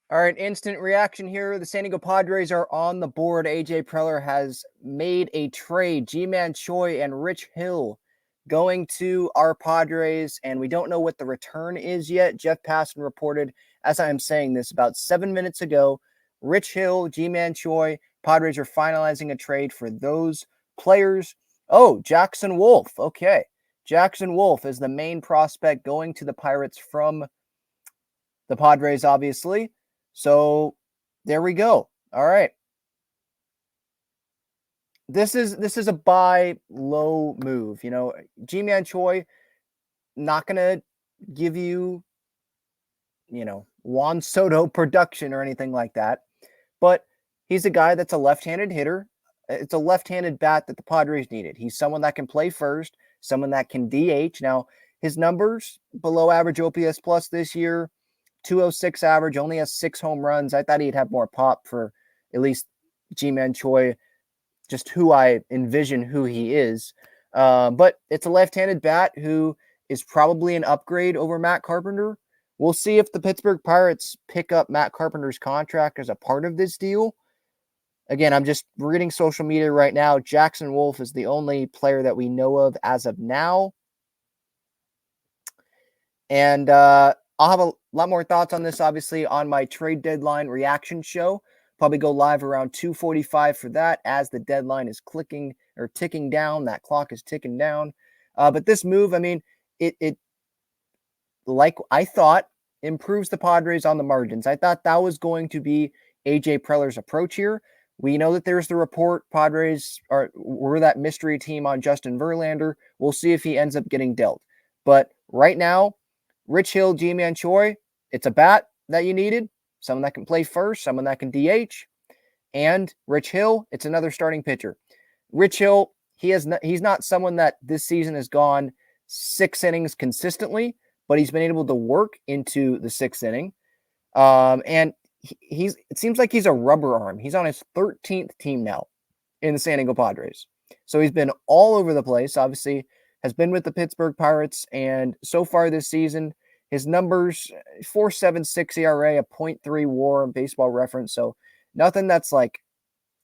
All right, instant reaction here. The San Diego Padres are on the board. AJ Preller has made a trade. G-Man Choi and Rich Hill going to our Padres, and we don't know what the return is yet. Jeff Passan reported, as I am saying this, about 7 minutes ago. Rich Hill, G-Man Choi, Padres are finalizing a trade for those players. Oh, Jackson Wolf. Okay. Jackson Wolf is the main prospect going to the Pirates from the Padres, obviously. So there we go. All right. This is a buy low move. G-Man Choi not gonna give you, Juan Soto production or anything like that. But he's a guy that's a left-handed hitter. It's a left-handed bat that the Padres needed. He's someone that can play first, someone that can DH. Now, his numbers below average OPS plus this year, 206 average, only has 6 home runs. I thought he'd have more pop for at least G-Man Choi, just who I envision who he is. But it's a left-handed bat who is probably an upgrade over Matt Carpenter. We'll see if the Pittsburgh Pirates pick up Matt Carpenter's contract as a part of this deal. Again, I'm just reading social media right now. Jackson Wolf is the only player that we know of as of now. And I'll have a lot more thoughts on this, obviously, on my trade deadline reaction show. Probably go live around 2:45 for that as the deadline is clicking or ticking down. That clock is ticking down. But this move, I mean, it like I thought, improves the Padres on the margins. I thought that was going to be AJ Preller's approach here. We know that there's the report Padres were that mystery team on Justin Verlander. We'll see if he ends up getting dealt. But right now, Rich Hill, G-Man Choi, it's a bat that you needed, someone that can play first, someone that can DH, and Rich Hill, it's another starting pitcher. Rich Hill, he's not someone that this season has gone 6 innings consistently, but he's been able to work into the 6th inning. And it seems like he's a rubber arm. He's on his 13th team now in the San Diego Padres. So he's been all over the place. Obviously, has been with the Pittsburgh Pirates, and so far this season, his numbers 4.76 ERA, a .3 WAR, Baseball Reference. So nothing that's like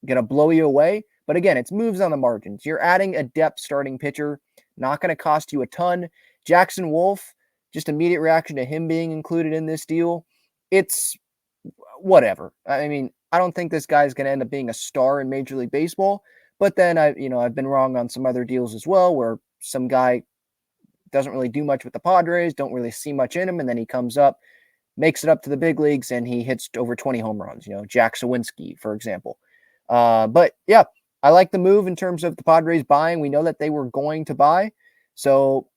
gonna blow you away. But again, it's moves on the margins. You're adding a depth starting pitcher, not going to cost you a ton. Jackson Wolf, just immediate reaction to him being included in this deal. It's whatever. I mean, I don't think this guy is going to end up being a star in Major League Baseball. But then I've been wrong on some other deals as well, where some guy doesn't really do much with the Padres, don't really see much in him, and then he comes up, makes it up to the big leagues, and he hits over 20 home runs. Jack Sawinski, for example. But yeah, I like the move in terms of the Padres buying. We know that they were going to buy, so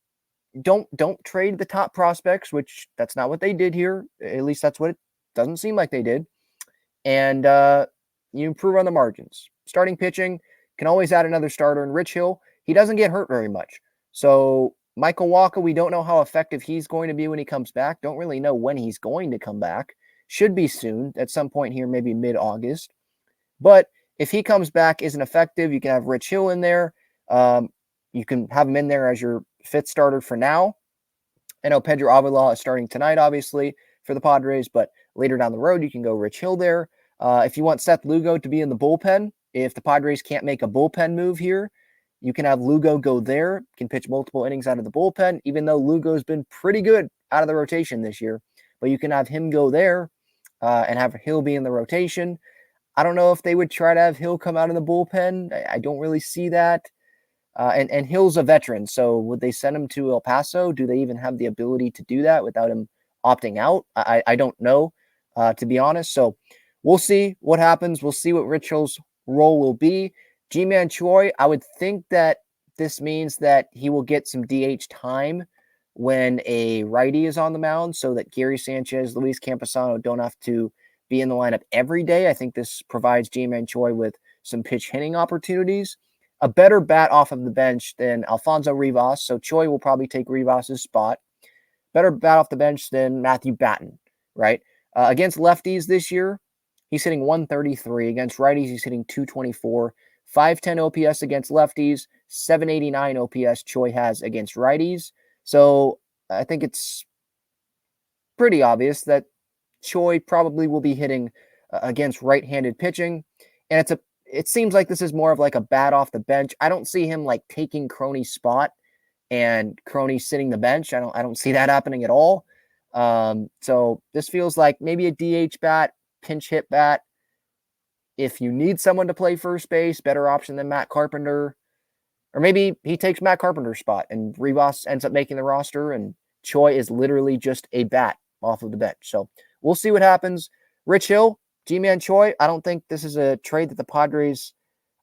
don't trade the top prospects, which that's not what they did here. At least that's what it doesn't seem like they did. And you improve on the margins. Starting pitching, can always add another starter. And Rich Hill, he doesn't get hurt very much. So Michael Wacha, we don't know how effective he's going to be when he comes back. Don't really know when he's going to come back. Should be soon, at some point here, maybe mid-August. But if he comes back, isn't effective, you can have Rich Hill in there. You can have him in there as your 5th starter for now. I know Pedro Avila is starting tonight, obviously, for the Padres, but later down the road, you can go Rich Hill there. If you want Seth Lugo to be in the bullpen, if the Padres can't make a bullpen move here, you can have Lugo go there, can pitch multiple innings out of the bullpen, even though Lugo's been pretty good out of the rotation this year. But you can have him go there and have Hill be in the rotation. I don't know if they would try to have Hill come out of the bullpen. I don't really see that. And Hill's a veteran, so would they send him to El Paso? Do they even have the ability to do that without him opting out? I don't know, to be honest. So we'll see what happens. We'll see what Rich Hill's role will be. G-Man Choi, I would think that this means that he will get some DH time when a righty is on the mound so that Gary Sanchez, Luis Campusano don't have to be in the lineup every day. I think this provides G-Man Choi with some pitch hitting opportunities. A better bat off of the bench than Alfonso Rivas, so Choi will probably take Rivas' spot. Better bat off the bench than Matthew Batten, right? Against lefties this year, he's hitting 133. Against righties, he's hitting 224. 510 OPS against lefties, 789 OPS Choi has against righties. So I think it's pretty obvious that Choi probably will be hitting against right-handed pitching, and it seems like this is more of like a bat off the bench. I don't see him like taking Crony's spot and Crony sitting the bench. I don't see that happening at all. So this feels like maybe a DH bat, pinch hit bat. If you need someone to play first base, better option than Matt Carpenter. Or maybe he takes Matt Carpenter's spot and Rivas ends up making the roster and Choi is literally just a bat off of the bench. So we'll see what happens. Rich Hill, G-Man Choi, I don't think this is a trade that the Padres,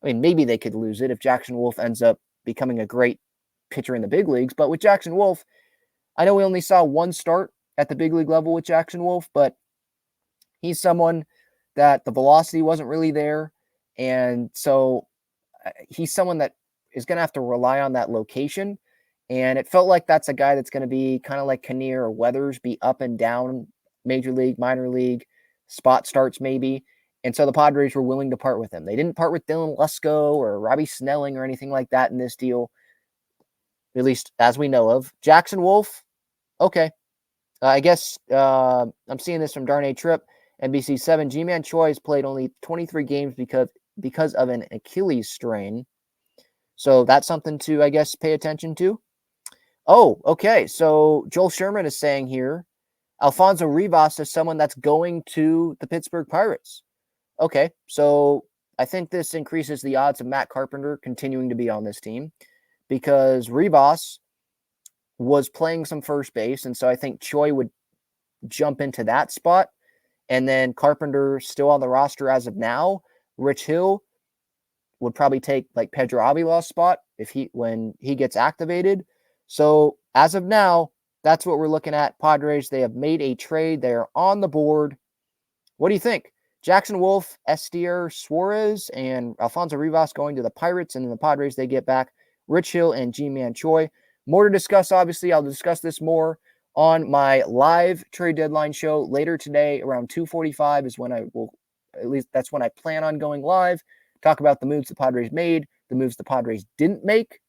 I mean, maybe they could lose it if Jackson Wolf ends up becoming a great pitcher in the big leagues. But with Jackson Wolf, I know we only saw one start at the big league level with Jackson Wolf, but he's someone that the velocity wasn't really there. And so he's someone that is going to have to rely on that location. And it felt like that's a guy that's going to be kind of like Kinnear or Weathers, be up and down, major league, minor league, spot starts maybe. And so the Padres were willing to part with him. They didn't part with Dylan Lesko or Robbie Snelling or anything like that in this deal, at least as we know of. Jackson Wolf, okay. I guess I'm seeing this from Darnay Tripp, NBC7. G-Man Choi has played only 23 games because of an Achilles strain. So that's something to, I guess, pay attention to. Oh, okay. So Joel Sherman is saying here, Alfonso Rivas is someone that's going to the Pittsburgh Pirates. Okay, so I think this increases the odds of Matt Carpenter continuing to be on this team because Rivas was playing some first base, and so I think Choi would jump into that spot, and then Carpenter still on the roster as of now. Rich Hill would probably take like Pedro Avila's spot when he gets activated. So as of now, that's what we're looking at. Padres, they have made a trade. They're on the board. What do you think? Jackson Wolf, Estier Suarez, and Alfonso Rivas going to the Pirates, and then the Padres, they get back Rich Hill and G-Man Choi. More to discuss, obviously. I'll discuss this more on my live trade deadline show later today. Around 2:45 is when I will, at least that's when I plan on going live, talk about the moves the Padres made, the moves the Padres didn't make.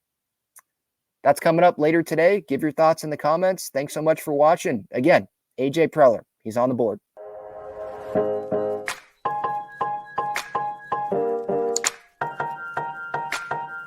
That's coming up later today. Give your thoughts in the comments. Thanks so much for watching. Again, AJ Preller, he's on the board.